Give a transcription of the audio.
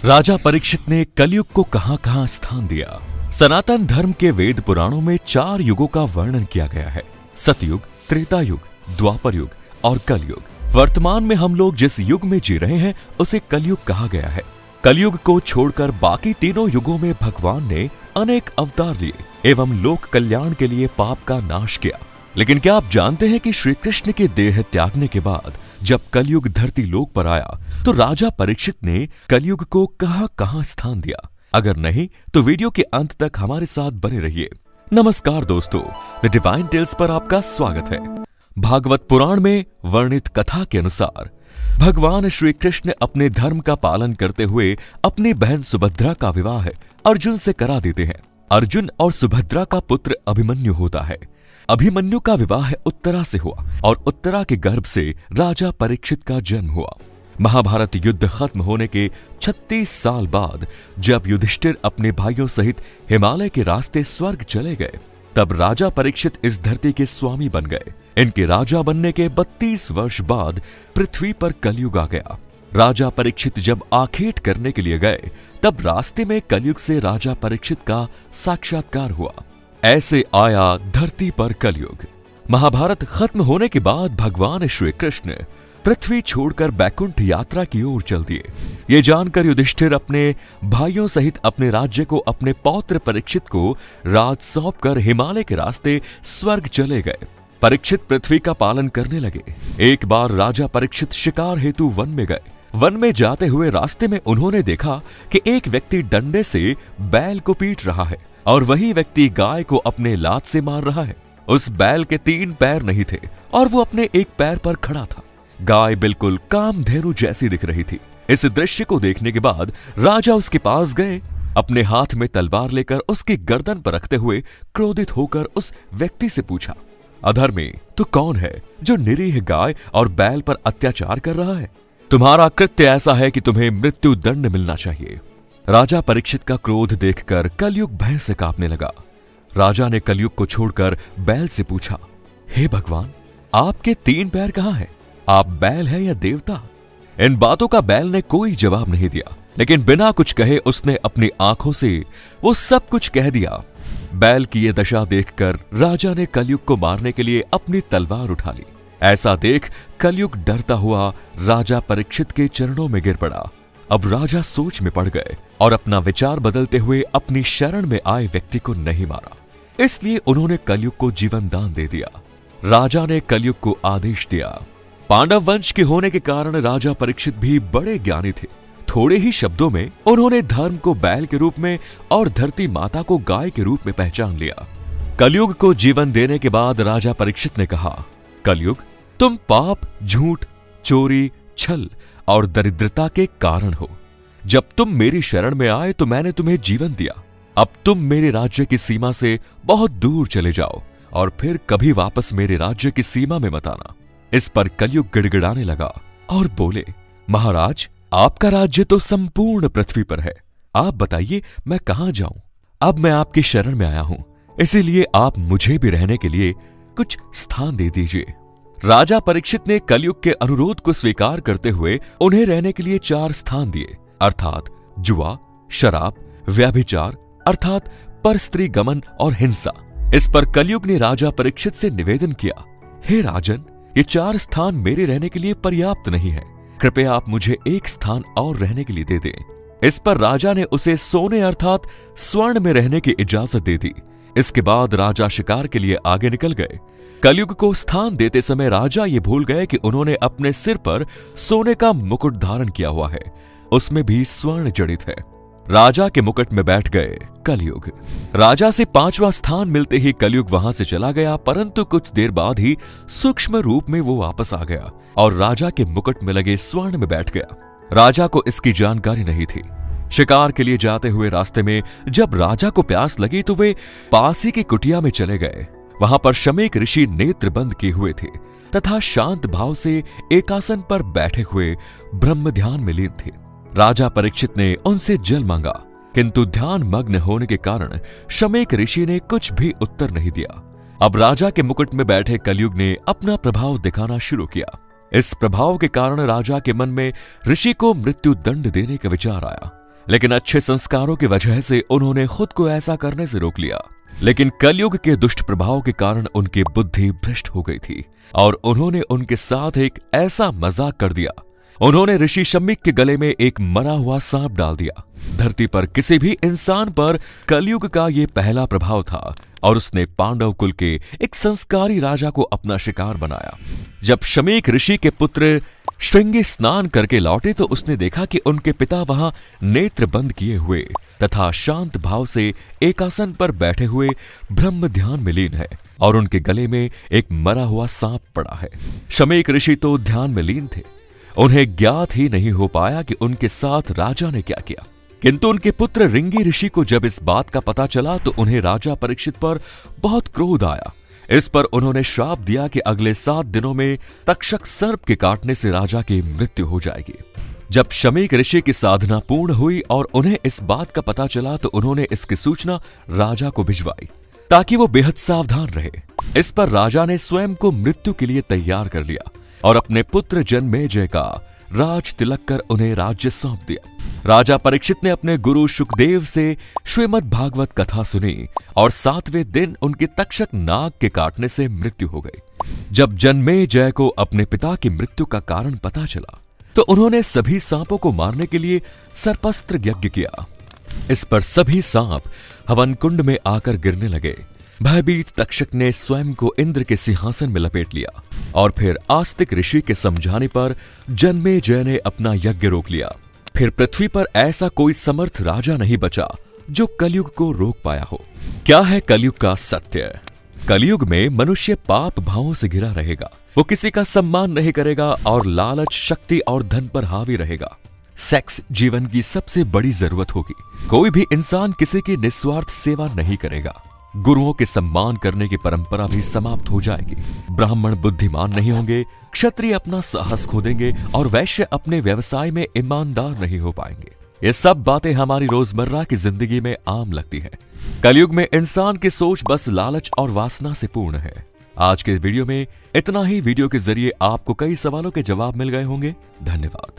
राजा परीक्षित ने कलयुग को कहां-कहां स्थान दिया। सनातन धर्म के वेद पुराणों में 4 युगों का वर्णन किया गया है। सतयुग, त्रेता युग, द्वापर युग और कलयुग। वर्तमान में हम लोग जिस युग में जी रहे हैं उसे कलयुग कहा गया है। कलयुग को छोड़कर बाकी तीनों युगों में भगवान ने अनेक अवतार लिए एवं लोक कल्याण के लिए पाप का नाश किया। लेकिन क्या आप जानते हैं कि श्री कृष्ण के देह त्यागने के बाद जब कलयुग धरती लोक पर आया तो राजा परीक्षित ने कलयुग को कहां स्थान दिया? अगर नहीं तो वीडियो के अंत तक हमारे साथ बने रहिए। नमस्कार दोस्तों, द डिवाइन टेल्स पर आपका स्वागत है। भागवत पुराण में वर्णित कथा के अनुसार भगवान श्री कृष्ण अपने धर्म का पालन करते हुए अपनी बहन सुभद्रा का विवाह अर्जुन से करा देते हैं। अर्जुन और सुभद्रा का पुत्र अभिमन्यु होता है। अभिमन्यु का विवाह उत्तरा से हुआ और उत्तरा के गर्भ से राजा परीक्षित का जन्म हुआ। महाभारत युद्ध खत्म होने के 36 साल बाद जब युधिष्ठिर अपने भाइयों सहित हिमालय के रास्ते स्वर्ग चले गए तब राजा परीक्षित इस धरती के स्वामी बन गए। इनके राजा बनने के 32 वर्ष बाद पृथ्वी पर कलयुग आ गया। राजा परीक्षित जब आखेट करने के लिए गए तब रास्ते में कलयुग से राजा परीक्षित का साक्षात्कार हुआ। ऐसे आया धरती पर कलयुग। महाभारत खत्म होने के बाद भगवान श्री कृष्ण पृथ्वी छोड़कर बैकुंठ यात्रा की ओर चल दिए। ये जानकर युधिष्ठिर अपने भाइयों सहित अपने राज्य को अपने पौत्र परीक्षित को राज सौंपकर हिमालय के रास्ते स्वर्ग चले गए। परीक्षित पृथ्वी का पालन करने लगे। एक बार राजा परीक्षित शिकार हेतु वन में गए। वन में जाते हुए रास्ते में उन्होंने देखा कि एक व्यक्ति डंडे से बैल को पीट रहा है और वही व्यक्ति गाय को अपने लात से मार रहा है। उस बैल के 3 पैर नहीं थे और वो अपने एक पैर पर खड़ा था। गाय बिल्कुल कामधेनु जैसी दिख रही थी। इस दृश्य को देखने के बाद राजा उसके पास गए। अपने हाथ में तलवार लेकर उसकी गर्दन पर रखते हुए क्रोधित होकर उस व्यक्ति से पूछा, अधर्मी, तू कौन है जो निरीह गाय और बैल पर अत्याचार कर रहा है? तुम्हारा कृत्य ऐसा है कि तुम्हें मृत्यु दंड मिलना चाहिए। राजा परीक्षित का क्रोध देखकर कलयुग भय से कांपने लगा। राजा ने कलयुग को छोड़कर बैल से पूछा, हे भगवान, आपके 3 पैर कहां हैं? आप बैल हैं या देवता? इन बातों का बैल ने कोई जवाब नहीं दिया, लेकिन बिना कुछ कहे उसने अपनी आंखों से वो सब कुछ कह दिया। बैल की ये दशा देखकर राजा ने कलयुग को मारने के लिए अपनी तलवार उठा ली। ऐसा देख कलयुग डरता हुआ राजा परीक्षित के चरणों में गिर पड़ा। अब राजा सोच में पड़ गए और अपना विचार बदलते हुए अपनी शरण में आए व्यक्ति को नहीं मारा। इसलिए उन्होंने कलयुग को जीवन दान दे दिया। राजा ने कलयुग को आदेश दिया। पांडव वंश के होने के कारण राजा परीक्षित भी बड़े ज्ञानी थे। थोड़े ही शब्दों में उन्होंने धर्म को बैल के रूप में और धरती माता को गाय के रूप में पहचान लिया। कलयुग को जीवन देने के बाद राजा परीक्षित ने कहा, कलयुग, तुम पाप, झूठ, चोरी, छल और दरिद्रता के कारण हो। जब तुम मेरी शरण में आए तो मैंने तुम्हें जीवन दिया। अब तुम मेरे राज्य की सीमा से बहुत दूर चले जाओ और फिर कभी वापस मेरे राज्य की सीमा में मत आना। इस पर कलयुग गिड़गिड़ाने लगा और बोले, महाराज, आपका राज्य तो संपूर्ण पृथ्वी पर है। आप बताइए मैं कहां जाऊं? अब मैं आपकी शरण में आया हूं, इसीलिए आप मुझे भी रहने के लिए कुछ स्थान दे दीजिए। राजा परीक्षित ने कलयुग के अनुरोध को स्वीकार करते हुए उन्हें रहने के लिए 4 स्थान दिए, अर्थात जुआ, शराब, व्यभिचार अर्थात परस्त्री गमन और हिंसा। इस पर कलयुग ने राजा परीक्षित से निवेदन किया, हे राजन, ये 4 स्थान मेरे रहने के लिए पर्याप्त नहीं है। कृपया आप मुझे एक स्थान और रहने के लिए दे दें। इस पर राजा ने उसे सोने अर्थात स्वर्ण में रहने की इजाजत दे दी। इसके बाद राजा शिकार के लिए आगे निकल गए। कलयुग को स्थान देते समय राजा ये भूल गए कि उन्होंने अपने सिर पर सोने का मुकुट धारण किया हुआ है, उसमें भी स्वर्ण जड़ित है। राजा के मुकुट में बैठ गए कलयुग। राजा से 5वां स्थान मिलते ही कलयुग वहां से चला गया, परंतु कुछ देर बाद ही सूक्ष्म रूप में वो वापस आ गया और राजा के मुकुट में लगे स्वर्ण में बैठ गया। राजा को इसकी जानकारी नहीं थी। शिकार के लिए जाते हुए रास्ते में जब राजा को प्यास लगी तो वे पास ही की कुटिया में चले गए। वहां पर शमीक ऋषि नेत्र बंद किए हुए थे तथा शांत भाव से एकासन पर बैठे हुए ब्रह्म ध्यान में लीन थे। राजा परीक्षित ने उनसे जल मांगा, किंतु ध्यान मग्न होने के कारण शमीक ऋषि ने कुछ भी उत्तर नहीं दिया। अब राजा के मुकुट में बैठे कलयुग ने अपना प्रभाव दिखाना शुरू किया। इस प्रभाव के कारण राजा के मन में ऋषि को मृत्यु दंड देने का विचार आया। लेकिन अच्छे संस्कारों की वजह से उन्होंने खुद को ऐसा करने से रोक लिया। लेकिन कलयुग के दुष्ट प्रभाव के कारण उनकी बुद्धि भ्रष्ट हो गई थी और उन्होंने उनके साथ एक ऐसा मजाक कर दिया। उन्होंने ऋषि शमीक के गले में एक मरा हुआ सांप डाल दिया। धरती पर किसी भी इंसान पर कलयुग का ये पहला प्रभाव था और उसने पांडव कुल के एक संस्कारी राजा को अपना शिकार बनाया। जब शमीक ऋषि के पुत्र श्रृंगी स्नान करके लौटे तो उसने देखा कि उनके पिता वहां नेत्र बंद किए हुए तथा शांत भाव से एक आसन पर बैठे हुए ब्रह्म ध्यान में लीन है और उनके गले में एक मरा हुआ सांप पड़ा है। शमीक ऋषि तो ध्यान में लीन थे। उन्हें ज्ञात ही नहीं हो पाया कि उनके साथ राजा ने क्या किया। किंतु उनके पुत्र रिंगी ऋषि को जब इस बात का पता चला तो उन्हें राजा परीक्षित पर बहुत क्रोध आया। इस पर उन्होंने श्राप दिया कि अगले 7 दिनों में तक्षक सर्प के काटने से राजा की मृत्यु हो जाएगी। जब शमीक ऋषि की साधना पूर्ण हुई और उन्हें इस बात का पता चला तो उन्होंने इसकी सूचना राजा को भिजवाई ताकि वो बेहद सावधान रहे। इस पर राजा ने स्वयं को मृत्यु के लिए तैयार कर लिया और अपने पुत्र जन्मेजय का राज तिलक कर उन्हें राज्य सौंप दिया। राजा परीक्षित ने अपने गुरु शुकदेव से श्रीमद् भागवत कथा सुनी और 7वें दिन उनके तक्षक नाग के काटने से मृत्यु हो गई। जब जन्मेजय को अपने पिता की मृत्यु का कारण पता चला तो उन्होंने सभी सांपों को मारने के लिए सर्पस्त्र यज्ञ किया। इस पर सभी सांप हवन कुंड में आकर गिरने लगे। भयभीत तक्षक ने स्वयं को इंद्र के सिंहासन में लपेट लिया और फिर आस्तिक ऋषि के समझाने पर जन्मेजय ने अपना यज्ञ रोक लिया। फिर पृथ्वी पर ऐसा कोई समर्थ राजा नहीं बचा जो कलयुग को रोक पाया हो। क्या है कलयुग का सत्य? कलयुग में मनुष्य पाप भावों से घिरा रहेगा। वो किसी का सम्मान नहीं करेगा और लालच, शक्ति और धन पर हावी रहेगा। सेक्स जीवन की सबसे बड़ी जरूरत होगी। कोई भी इंसान किसी की निस्वार्थ सेवा नहीं करेगा। गुरुओं के सम्मान करने की परंपरा भी समाप्त हो जाएगी। ब्राह्मण बुद्धिमान नहीं होंगे, क्षत्रिय अपना साहस खो देंगे और वैश्य अपने व्यवसाय में ईमानदार नहीं हो पाएंगे। ये सब बातें हमारी रोजमर्रा की जिंदगी में आम लगती हैं। कलयुग में इंसान की सोच बस लालच और वासना से पूर्ण है। आज के वीडियो में इतना ही। वीडियो के जरिए आपको कई सवालों के जवाब मिल गए होंगे। धन्यवाद।